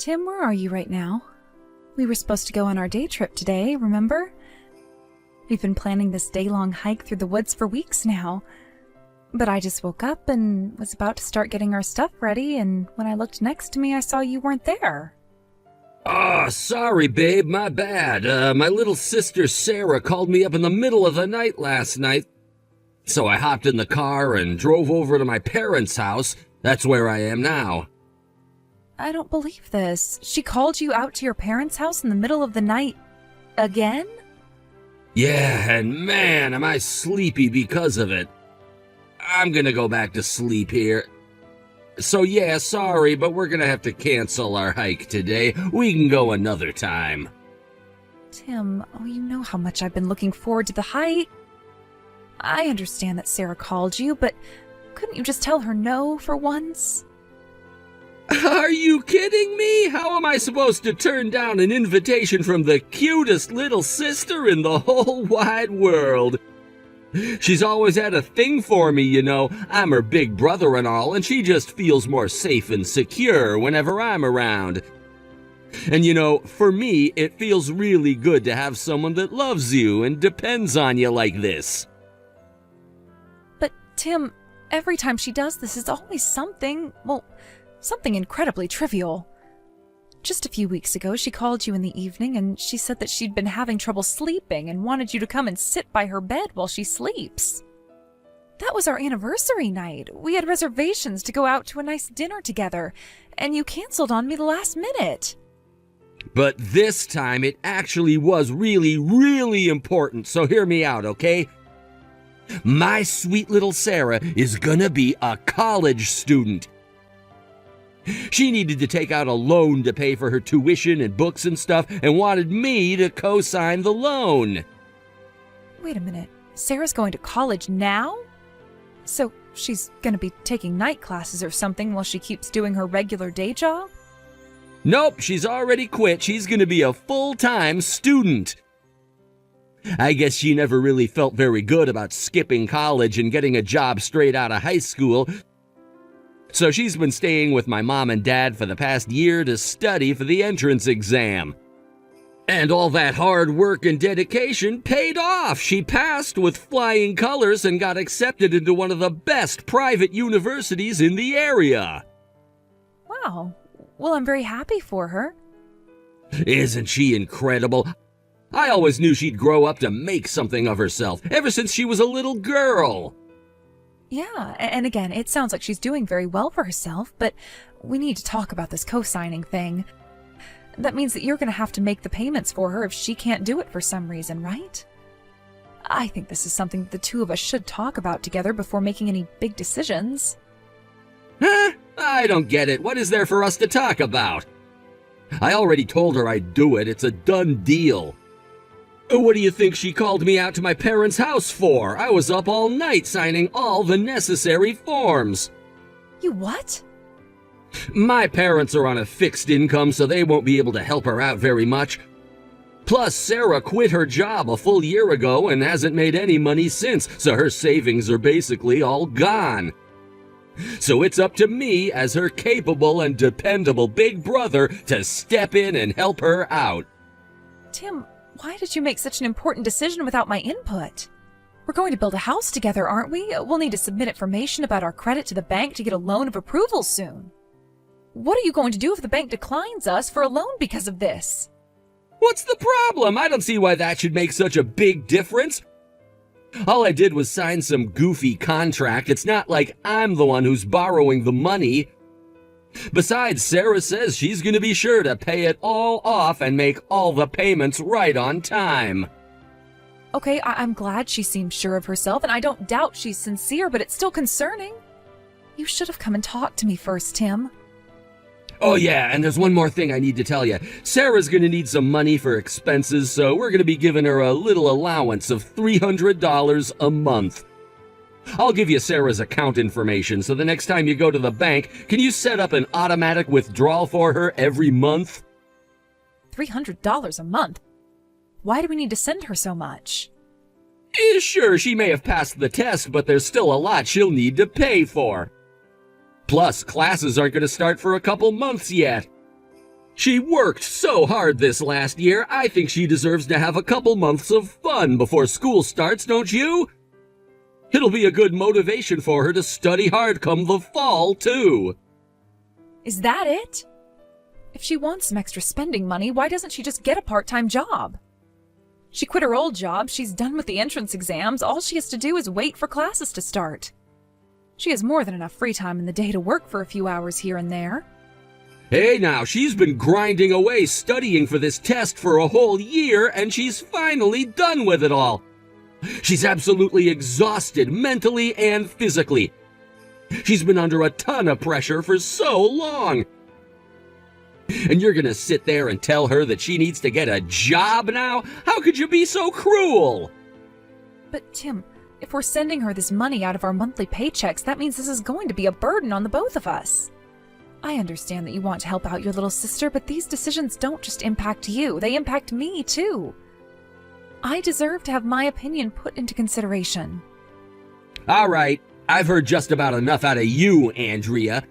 Tim, where are you right now? We were supposed to go on our day trip today, remember? We've been planning this day-long hike through the woods for weeks now. But I just woke up and was about to start getting our stuff ready, and when I looked next to me, I saw you weren't there. Oh, sorry, babe, my bad. My little sister Sarah called me up in the middle of the night last night. So I hopped in the car and drove over to my parents' house. That's where I am now. I don't believe this. She called you out to your parents' house in the middle of the night again? Yeah, and man, am I sleepy because of it. I'm gonna go back to sleep here. So yeah, sorry, but we're gonna have to cancel our hike today. We can go another time. Tim, you know how much I've been looking forward to the hike. I understand that Sarah called you, but couldn't you just tell her no for once? Are you kidding me? How am I supposed to turn down an invitation from the cutest little sister in the whole wide world? She's always had a thing for me, you know. I'm her big brother and all, and she just feels more safe and secure whenever I'm around. And you know, for me, it feels really good to have someone that loves you and depends on you like this. But Tim, every time she does this, it's always something incredibly trivial. Just a few weeks ago, she called you in the evening and she said that she'd been having trouble sleeping and wanted you to come and sit by her bed while she sleeps. That was our anniversary night. We had reservations to go out to a nice dinner together, and you canceled on me the last minute. But this time it actually was really, really important, so hear me out, okay? My sweet little Sarah is gonna be a college student. She needed to take out a loan to pay for her tuition and books and stuff, and wanted me to co-sign the loan. Wait a minute. Sarah's going to college now? So she's going to be taking night classes or something while she keeps doing her regular day job? Nope, she's already quit. She's gonna be a full-time student. I guess she never really felt very good about skipping college and getting a job straight out of high school. So she's been staying with my mom and dad for the past year to study for the entrance exam. And all that hard work and dedication paid off. She passed with flying colors and got accepted into one of the best private universities in the area. Wow. Well, I'm very happy for her. Isn't she incredible? I always knew she'd grow up to make something of herself, ever since she was a little girl. Yeah, and again, it sounds like she's doing very well for herself, but we need to talk about this co-signing thing. That means that you're going to have to make the payments for her if she can't do it for some reason, right? I think this is something that the two of us should talk about together before making any big decisions. Huh? I don't get it. What is there for us to talk about? I already told her I'd do it. It's a done deal. What do you think she called me out to my parents' house for? I was up all night signing all the necessary forms. You what? My parents are on a fixed income, so they won't be able to help her out very much. Plus, Sarah quit her job a full year ago and hasn't made any money since, so her savings are basically all gone. So it's up to me, as her capable and dependable big brother, to step in and help her out. Tim, why did you make such an important decision without my input? We're going to build a house together, aren't we? We'll need to submit information about our credit to the bank to get a loan of approval soon. What are you going to do if the bank declines us for a loan because of this? What's the problem? I don't see why that should make such a big difference. All I did was sign some goofy contract. It's not like I'm the one who's borrowing the money. Besides, Sarah says she's going to be sure to pay it all off and make all the payments right on time. Okay, I'm glad she seems sure of herself, and I don't doubt she's sincere, but it's still concerning. You should have come and talked to me first, Tim. Oh yeah, and there's one more thing I need to tell you. Sarah's gonna need some money for expenses, so we're gonna be giving her a little allowance of $300 a month. I'll give you Sarah's account information, so the next time you go to the bank, can you set up an automatic withdrawal for her every month? $300 a month? Why do we need to send her so much? Sure, she may have passed the test, but there's still a lot she'll need to pay for. Plus, classes aren't going to start for a couple months yet. She worked so hard this last year, I think she deserves to have a couple months of fun before school starts, don't you? It'll be a good motivation for her to study hard come the fall, too. Is that it? If she wants some extra spending money, why doesn't she just get a part-time job? She quit her old job, she's done with the entrance exams, all she has to do is wait for classes to start. She has more than enough free time in the day to work for a few hours here and there. Hey now, she's been grinding away studying for this test for a whole year, and she's finally done with it all. She's absolutely exhausted mentally and physically. She's been under a ton of pressure for so long. And you're gonna sit there and tell her that she needs to get a job now? How could you be so cruel? But Tim, if we're sending her this money out of our monthly paychecks, that means this is going to be a burden on the both of us. I understand that you want to help out your little sister, but these decisions don't just impact you, they impact me too. I deserve to have my opinion put into consideration. All right, I've heard just about enough out of you, Andrea.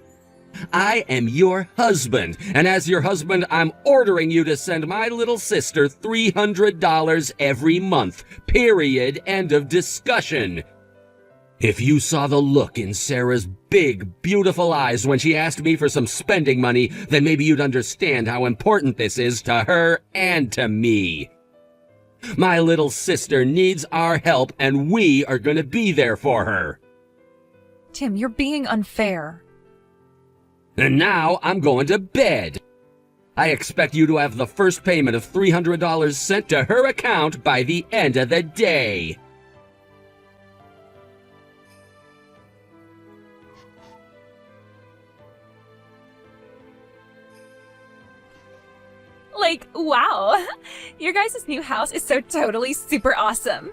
I am your husband, and as your husband, I'm ordering you to send my little sister $300 every month. Period. End of discussion. If you saw the look in Sarah's big, beautiful eyes when she asked me for some spending money, then maybe you'd understand how important this is to her and to me. My little sister needs our help, and we are going to be there for her. Tim, you're being unfair. And now I'm going to bed. I expect you to have the first payment of $300 sent to her account by the end of the day. Like, wow, your guys' new house is so totally super awesome.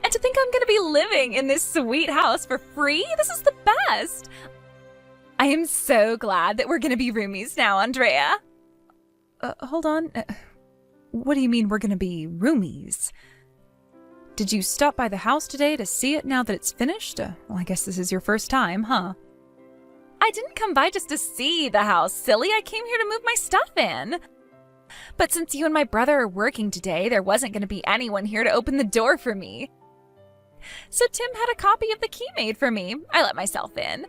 And to think I'm gonna be living in this sweet house for free? This is the best. I am so glad that we're gonna be roomies now, Andrea. Hold on. What do you mean we're gonna be roomies? Did you stop by the house today to see it now that it's finished? Well, I guess this is your first time, huh? I didn't come by just to see the house, silly. I came here to move my stuff in. But since you and my brother are working today, there wasn't going to be anyone here to open the door for me. So Tim had a copy of the key made for me. I let myself in.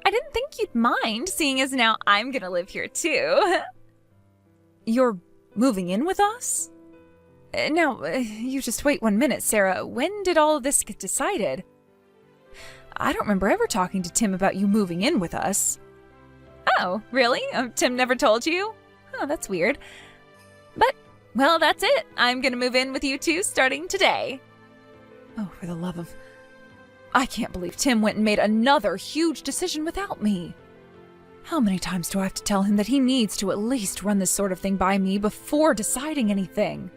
I didn't think you'd mind, seeing as now I'm going to live here too. You're moving in with us? Now, you just wait 1 minute, Sarah. When did all of this get decided? I don't remember ever talking to Tim about you moving in with us. Oh, really? Tim never told you? Oh, that's weird. But, well, that's it. I'm gonna move in with you two starting today. Oh, for the love of... I can't believe Tim went and made another huge decision without me. How many times do I have to tell him that he needs to at least run this sort of thing by me before deciding anything?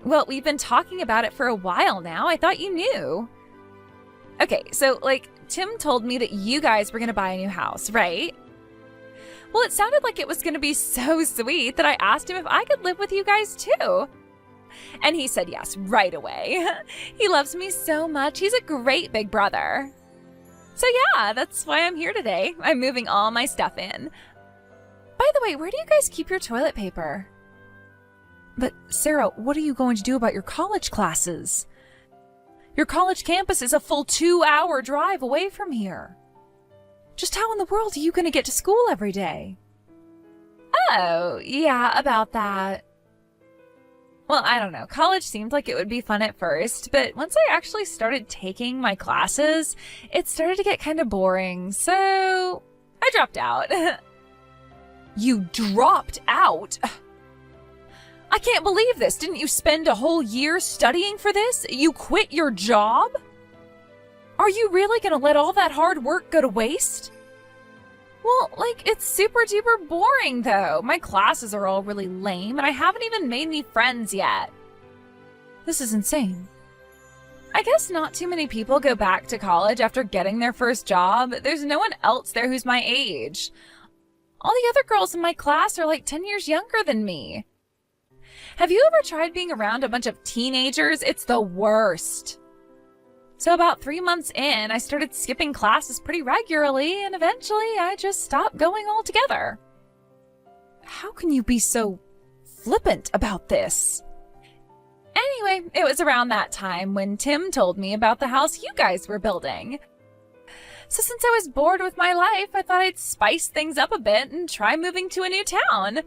Well, we've been talking about it for a while now. I thought you knew. Okay, so, Tim told me that you guys were gonna buy a new house, right? Well, it sounded like it was gonna be so sweet that I asked him if I could live with you guys too. And he said yes right away. He loves me so much. He's a great big brother. So yeah, that's why I'm here today. I'm moving all my stuff in. By the way, where do you guys keep your toilet paper? But Sarah, what are you going to do about your college classes? Your college campus is a full 2-hour drive away from here. Just how in the world are you going to get to school every day? Oh, yeah, about that. Well, I don't know. College seemed like it would be fun at first, but once I actually started taking my classes, it started to get kind of boring, so I dropped out. You dropped out? I can't believe this. Didn't you spend a whole year studying for this? You quit your job? Are you really gonna let all that hard work go to waste? Well, it's super duper boring though. My classes are all really lame and I haven't even made any friends yet. This is insane. I guess not too many people go back to college after getting their first job. There's no one else there who's my age. All the other girls in my class are 10 years younger than me. Have you ever tried being around a bunch of teenagers? It's the worst. So about 3 months in, I started skipping classes pretty regularly, and eventually I just stopped going altogether. How can you be so flippant about this? Anyway, it was around that time when Tim told me about the house you guys were building. So since I was bored with my life, I thought I'd spice things up a bit and try moving to a new town.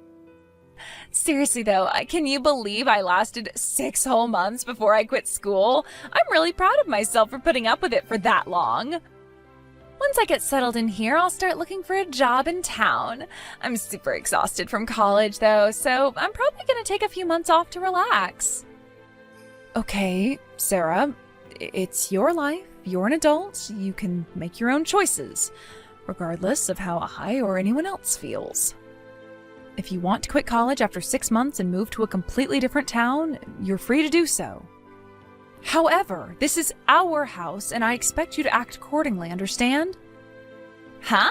Seriously though, can you believe I lasted 6 whole months before I quit school? I'm really proud of myself for putting up with it for that long. Once I get settled in here, I'll start looking for a job in town. I'm super exhausted from college though, so I'm probably gonna take a few months off to relax. Okay, Sarah, it's your life. You're an adult. You can make your own choices, regardless of how I or anyone else feels. If you want to quit college after 6 months and move to a completely different town, you're free to do so. However, this is our house, and I expect you to act accordingly, understand? Huh?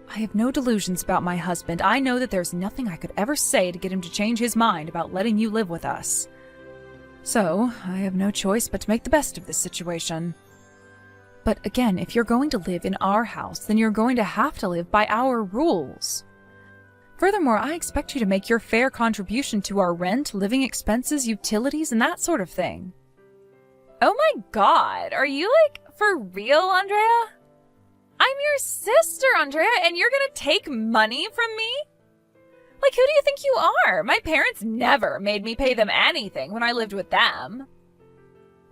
I have no delusions about my husband. I know that there's nothing I could ever say to get him to change his mind about letting you live with us. So, I have no choice but to make the best of this situation. But again, if you're going to live in our house, then you're going to have to live by our rules. Furthermore, I expect you to make your fair contribution to our rent, living expenses, utilities, and that sort of thing. Oh my god, are you for real, Andrea? I'm your sister, Andrea, and you're gonna take money from me? Who do you think you are? My parents never made me pay them anything when I lived with them.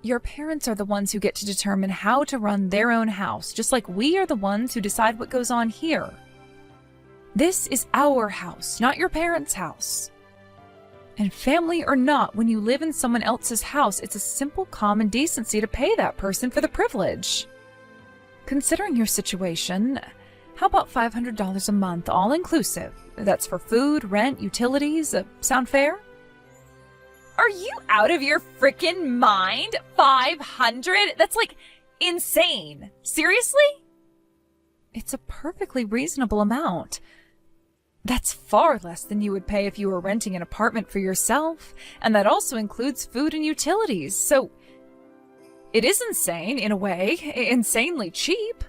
Your parents are the ones who get to determine how to run their own house, just like we are the ones who decide what goes on here. This is our house, not your parents' house. And family or not, when you live in someone else's house, it's a simple common decency to pay that person for the privilege. Considering your situation, how about $500 a month, all inclusive? That's for food, rent, utilities. Sound fair? Are you out of your freaking mind? 500? That's insane. Seriously? It's a perfectly reasonable amount. That's far less than you would pay if you were renting an apartment for yourself, and that also includes food and utilities, so it is insane, in a way, insanely cheap.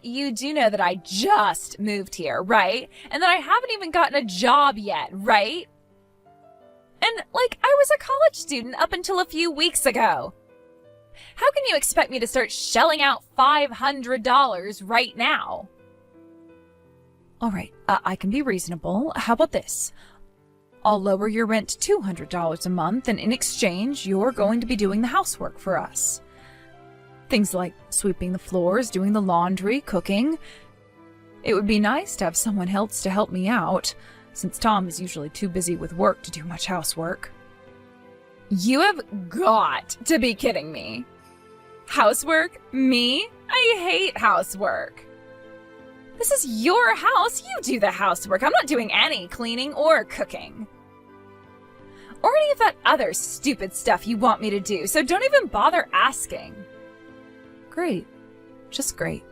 You do know that I just moved here, right? And that I haven't even gotten a job yet, right? And, I was a college student up until a few weeks ago. How can you expect me to start shelling out $500 right now? All right, I can be reasonable. How about this? I'll lower your rent to $200 a month, and in exchange, you're going to be doing the housework for us. Things like sweeping the floors, doing the laundry, cooking. It would be nice to have someone else to help me out, since Tom is usually too busy with work to do much housework. You have got to be kidding me. Housework? Me? I hate housework. This is your house. You do the housework. I'm not doing any cleaning or cooking. Or any of that other stupid stuff you want me to do, so don't even bother asking. Great. Just great.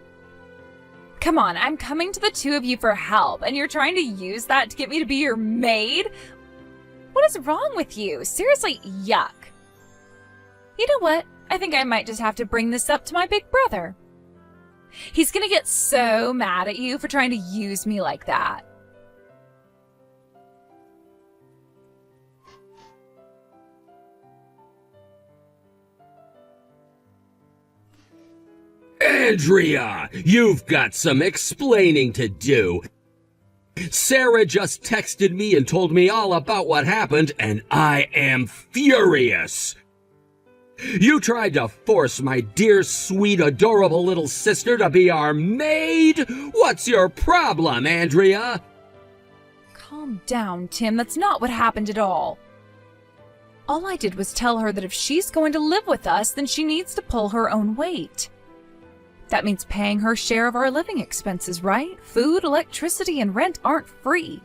Come on, I'm coming to the two of you for help, and you're trying to use that to get me to be your maid? What is wrong with you? Seriously, yuck. You know what? I think I might just have to bring this up to my big brother. He's gonna get so mad at you for trying to use me like that. Andrea, you've got some explaining to do. Sarah just texted me and told me all about what happened, and I am furious. You tried to force my dear, sweet, adorable little sister to be our maid? What's your problem, Andrea? Calm down, Tim. That's not what happened at all. All I did was tell her that if she's going to live with us, then she needs to pull her own weight. That means paying her share of our living expenses, right? Food, electricity, and rent aren't free.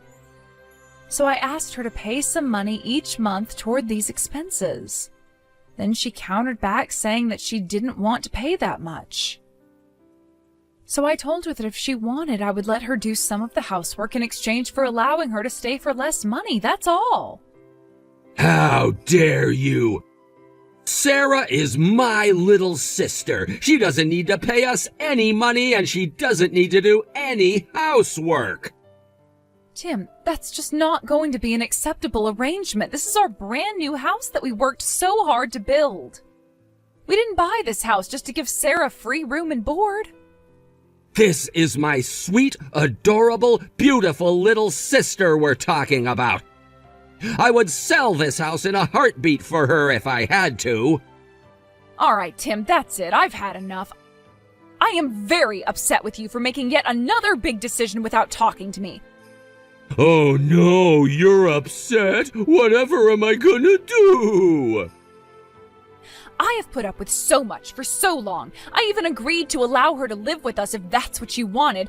So I asked her to pay some money each month toward these expenses. Then she countered back saying that she didn't want to pay that much. So I told her that if she wanted, I would let her do some of the housework in exchange for allowing her to stay for less money, that's all. How dare you! Sarah is my little sister. She doesn't need to pay us any money, and she doesn't need to do any housework. Tim, that's just not going to be an acceptable arrangement. This is our brand new house that we worked so hard to build. We didn't buy this house just to give Sarah free room and board. This is my sweet, adorable, beautiful little sister we're talking about. I would sell this house in a heartbeat for her if I had to. All right, Tim, that's it. I've had enough. I am very upset with you for making yet another big decision without talking to me. Oh no, you're upset? Whatever am I gonna do? I have put up with so much for so long. I even agreed to allow her to live with us if that's what you wanted.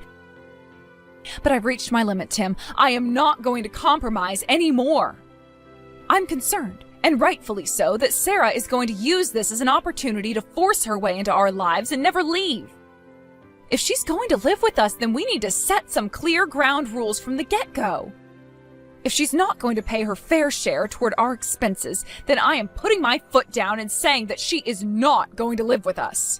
But I've reached my limit, Tim. I am not going to compromise anymore. I'm concerned, and rightfully so, that Sarah is going to use this as an opportunity to force her way into our lives and never leave. If she's going to live with us, then we need to set some clear ground rules from the get-go. If she's not going to pay her fair share toward our expenses, then I am putting my foot down and saying that she is not going to live with us.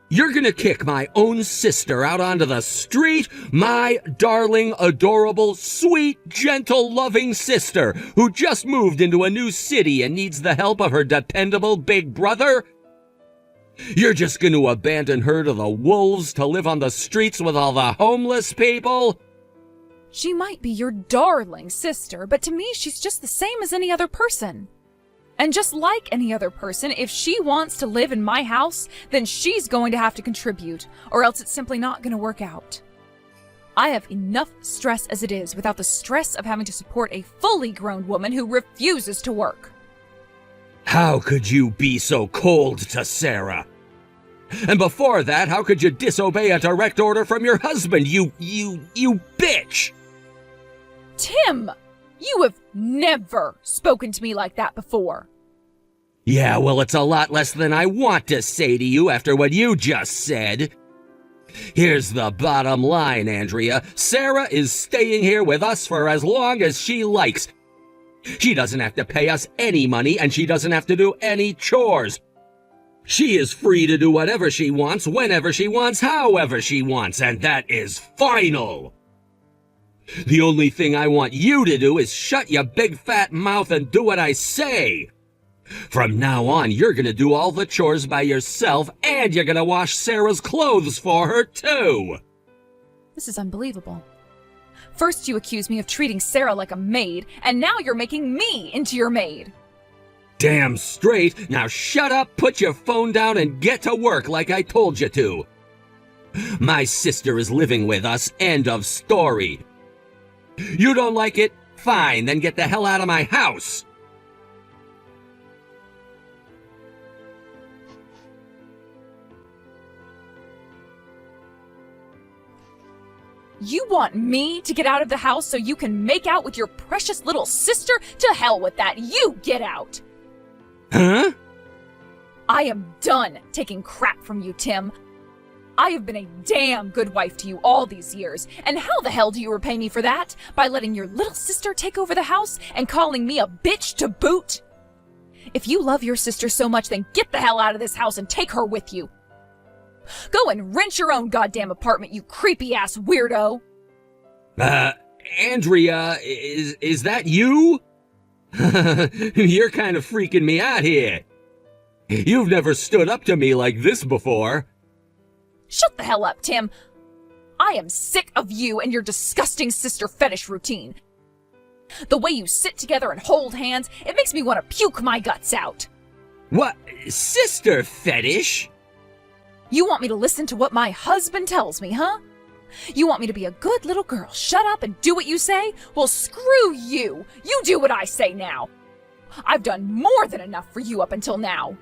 You're gonna kick my own sister out onto the street? My darling, adorable, sweet, gentle, loving sister who just moved into a new city and needs the help of her dependable big brother? You're just gonna abandon her to the wolves to live on the streets with all the homeless people? She might be your darling sister, but to me she's just the same as any other person. And just like any other person, if she wants to live in my house, then she's going to have to contribute, or else it's simply not going to work out. I have enough stress as it is without the stress of having to support a fully grown woman who refuses to work. How could you be so cold to Sarah? And before that, how could you disobey a direct order from your husband, you bitch? Tim! You have never spoken to me like that before. Yeah, well, it's a lot less than I want to say to you after what you just said. Here's the bottom line, Andrea. Sarah is staying here with us for as long as she likes. She doesn't have to pay us any money, and she doesn't have to do any chores. She is free to do whatever she wants, whenever she wants, however she wants, and that is final. The only thing I want you to do is shut your big fat mouth and do what I say. From now on, you're gonna do all the chores by yourself, and you're gonna wash Sarah's clothes for her, too. This is unbelievable. First you accuse me of treating Sarah like a maid, and now you're making me into your maid. Damn straight. Now shut up, put your phone down, and get to work like I told you to. My sister is living with us, end of story. You don't like it? Fine, then get the hell out of my house. You want me to get out of the house so you can make out with your precious little sister? To hell with that. You get out. Huh? I am done taking crap from you, Tim. I have been a damn good wife to you all these years, and how the hell do you repay me for that? By letting your little sister take over the house and calling me a bitch to boot? If you love your sister so much, then get the hell out of this house and take her with you. Go and rent your own goddamn apartment, you creepy-ass weirdo! Andrea, is that you? You're kind of freaking me out here. You've never stood up to me like this before. Shut the hell up, Tim. I am sick of you and your disgusting sister fetish routine. The way you sit together and hold hands, it makes me want to puke my guts out. What? Sister fetish? You want me to listen to what my husband tells me, huh? You want me to be a good little girl, shut up and do what you say? Well, screw you. You do what I say now. I've done more than enough for you up until now.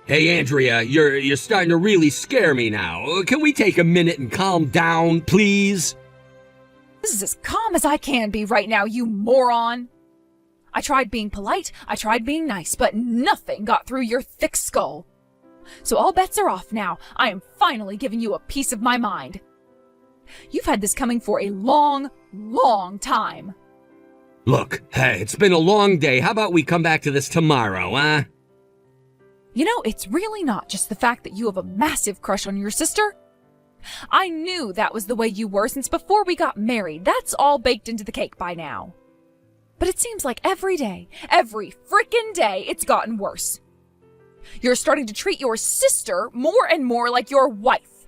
Hey, Andrea, you're starting to really scare me now. Can we take a minute and calm down, please? This is as calm as I can be right now, you moron. I tried being polite, I tried being nice, but nothing got through your thick skull. So all bets are off now. I am finally giving you a piece of my mind. You've had this coming for a long, long time. Look, hey, it's been a long day. How about we come back to this tomorrow, huh? You know, it's really not just the fact that you have a massive crush on your sister. I knew that was the way you were since before we got married. That's all baked into the cake by now. But it seems like every frickin' day, it's gotten worse. You're starting to treat your sister more and more like your wife.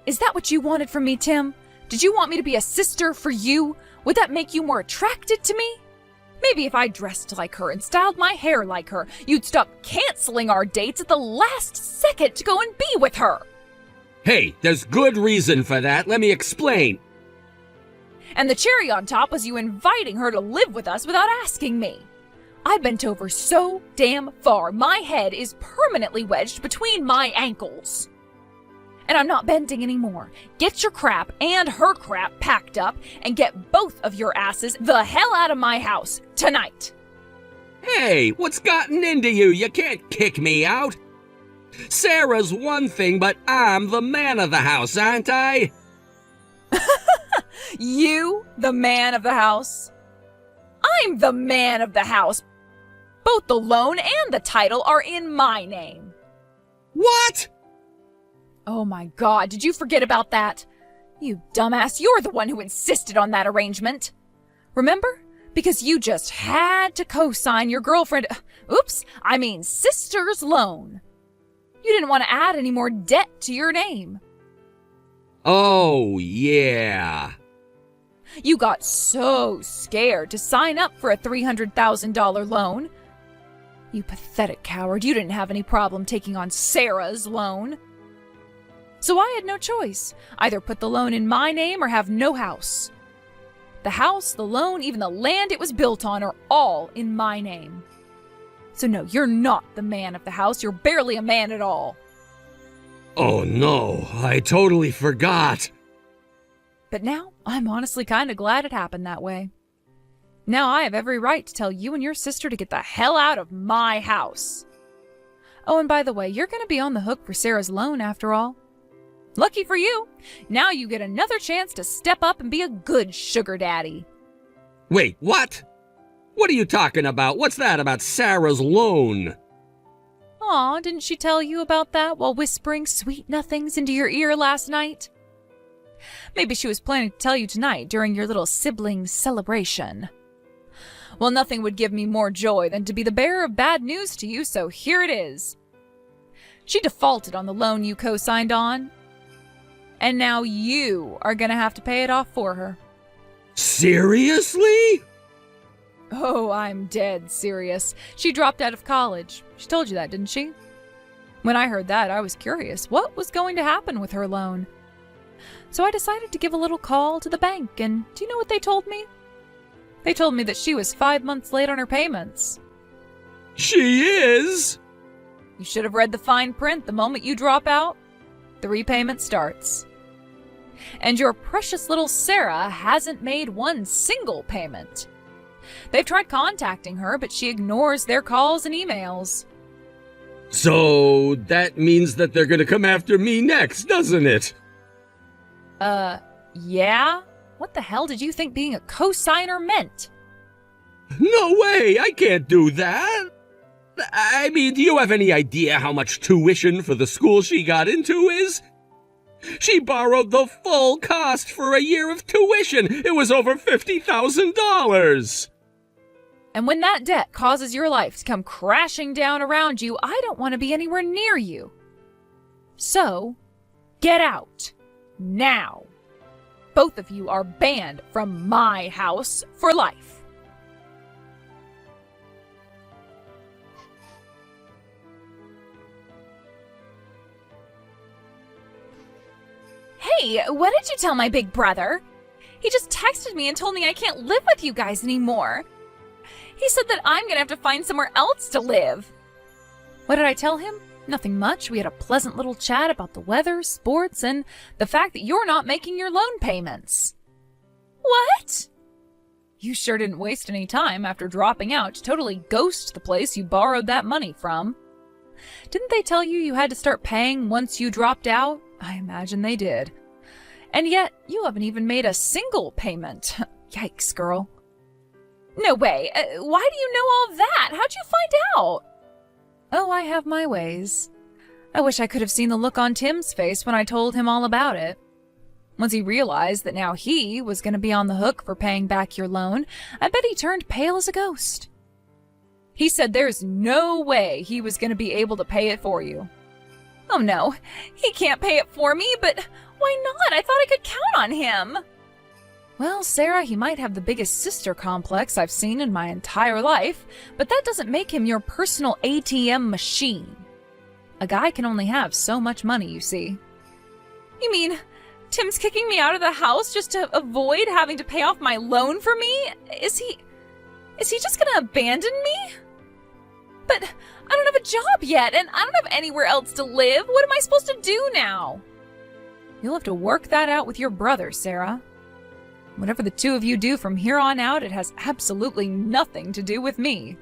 Is that what you wanted from me, Tim? Did you want me to be a sister for you? Would that make you more attracted to me? Maybe if I dressed like her and styled my hair like her, you'd stop canceling our dates at the last second to go and be with her. Hey, there's good reason for that. Let me explain. And the cherry on top was you inviting her to live with us without asking me. I bent over so damn far, my head is permanently wedged between my ankles. And I'm not bending anymore. Get your crap and her crap packed up and get both of your asses the hell out of my house tonight. Hey, what's gotten into you? You can't kick me out. Sarah's one thing, but I'm the man of the house, aren't I? You, the man of the house? I'm the man of the house. Both the loan and the title are in my name. What? Oh my God, did you forget about that? You dumbass, you're the one who insisted on that arrangement. Remember? Because you just had to co-sign your sister's loan. You didn't want to add any more debt to your name. Oh, yeah. You got so scared to sign up for a $300,000 loan. You pathetic coward, you didn't have any problem taking on Sarah's loan. So I had no choice. Either put the loan in my name or have no house. The house, the loan, even the land it was built on are all in my name. So no, you're not the man of the house. You're barely a man at all. Oh no, I totally forgot. But now, I'm honestly kind of glad it happened that way. Now I have every right to tell you and your sister to get the hell out of my house. Oh, and by the way, you're going to be on the hook for Sarah's loan after all. Lucky for you, now you get another chance to step up and be a good sugar daddy. Wait, what? What are you talking about? What's that about Sarah's loan? Aw, didn't she tell you about that while whispering sweet nothings into your ear last night? Maybe she was planning to tell you tonight during your little sibling celebration. Well, nothing would give me more joy than to be the bearer of bad news to you, so here it is. She defaulted on the loan you co-signed on, and now you are gonna have to pay it off for her. Seriously? Oh, I'm dead serious. She dropped out of college. She told you that, didn't she? When I heard that, I was curious what was going to happen with her loan. So I decided to give a little call to the bank, and do you know what they told me? They told me that she was 5 months late on her payments. She is? You should have read the fine print. The moment you drop out, the repayment starts. And your precious little Sarah hasn't made one single payment. They've tried contacting her, but she ignores their calls and emails. So that means that they're gonna come after me next, doesn't it? Yeah? What the hell did you think being a co-signer meant? No way, I can't do that. I mean, do you have any idea how much tuition for the school she got into is? She borrowed the full cost for a year of tuition. It was over $50,000. And when that debt causes your life to come crashing down around you, I don't want to be anywhere near you. So, get out. Now. Both of you are banned from my house for life. Hey, what did you tell my big brother? He just texted me and told me I can't live with you guys anymore. He said that I'm gonna have to find somewhere else to live. What did I tell him? Nothing much. We had a pleasant little chat about the weather, sports, and the fact that you're not making your loan payments. What? You sure didn't waste any time after dropping out to totally ghost the place you borrowed that money from. Didn't they tell you you had to start paying once you dropped out? I imagine they did. And yet, you haven't even made a single payment. Yikes, girl. No way. Why do you know all that? How'd you find out? Oh, I have my ways. I wish I could have seen the look on Tim's face when I told him all about it. Once he realized that now he was going to be on the hook for paying back your loan, I bet he turned pale as a ghost. He said there's no way he was going to be able to pay it for you. Oh no, he can't pay it for me, but why not? I thought I could count on him. Well, Sarah, he might have the biggest sister complex I've seen in my entire life, but that doesn't make him your personal ATM machine. A guy can only have so much money, you see. You mean Tim's kicking me out of the house just to avoid having to pay off my loan for me? Is he just gonna abandon me? But I don't have a job yet, and I don't have anywhere else to live. What am I supposed to do now? You'll have to work that out with your brother, Sarah. Whatever the two of you do from here on out, it has absolutely nothing to do with me.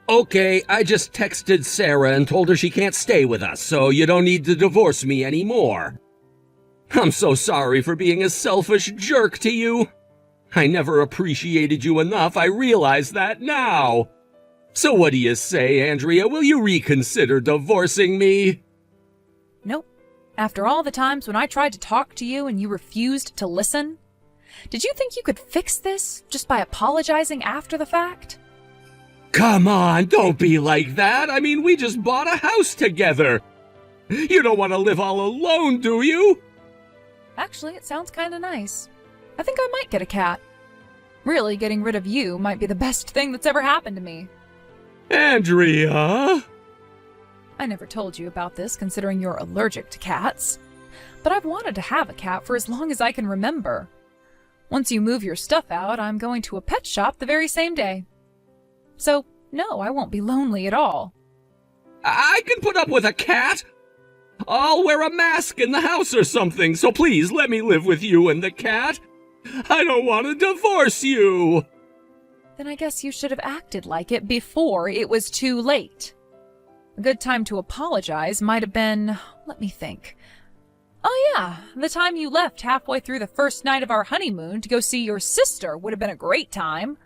Okay, I just texted Sarah and told her she can't stay with us, so you don't need to divorce me anymore. I'm so sorry for being a selfish jerk to you. I never appreciated you enough, I realize that now. So what do you say, Andrea? Will you reconsider divorcing me? Nope. After all the times when I tried to talk to you and you refused to listen? Did you think you could fix this just by apologizing after the fact? Come on, don't be like that. I mean, we just bought a house together. You don't want to live all alone, do you? Actually, it sounds kind of nice. I think I might get a cat. Really, getting rid of you might be the best thing that's ever happened to me. Andrea? I never told you about this, considering you're allergic to cats. But I've wanted to have a cat for as long as I can remember. Once you move your stuff out, I'm going to a pet shop the very same day. So, no, I won't be lonely at all. I can put up with a cat. I'll wear a mask in the house or something, so please let me live with you and the cat. I don't want to divorce you. Then I guess you should have acted like it before it was too late. A good time to apologize might have been, let me think. Oh yeah, the time you left halfway through the first night of our honeymoon to go see your sister would have been a great time.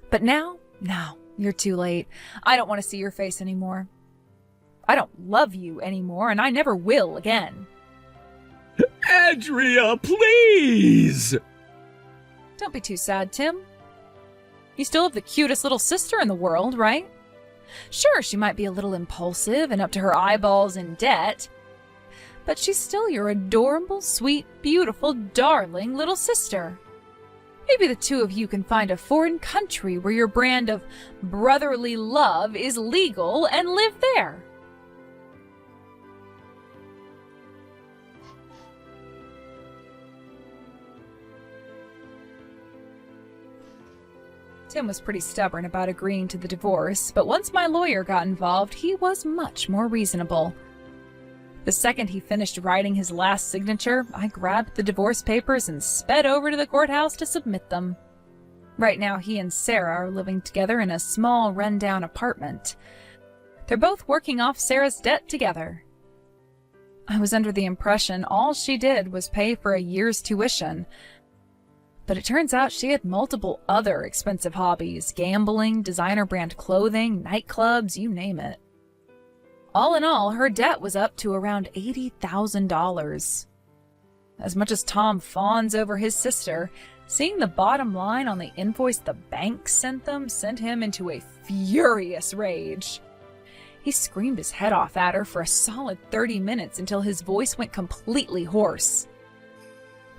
But now, no, you're too late. I don't want to see your face anymore. I don't love you anymore, and I never will again. Andrea, please! Don't be too sad, Tim. You still have the cutest little sister in the world, right? Sure, she might be a little impulsive and up to her eyeballs in debt, but she's still your adorable, sweet, beautiful, darling little sister. Maybe the two of you can find a foreign country where your brand of brotherly love is legal and live there. Tim was pretty stubborn about agreeing to the divorce, but once my lawyer got involved, he was much more reasonable. The second he finished writing his last signature, I grabbed the divorce papers and sped over to the courthouse to submit them. Right now, he and Sarah are living together in a small, run-down apartment. They're both working off Sarah's debt together. I was under the impression all she did was pay for a year's tuition, but it turns out she had multiple other expensive hobbies: gambling, designer brand clothing, nightclubs, you name it. All in all, her debt was up to around $80,000. As much as Tom fawns over his sister, seeing the bottom line on the invoice the bank sent them sent him into a furious rage. He screamed his head off at her for a solid 30 minutes until his voice went completely hoarse.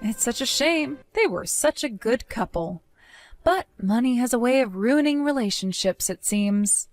It's such a shame. They were such a good couple. But money has a way of ruining relationships, it seems.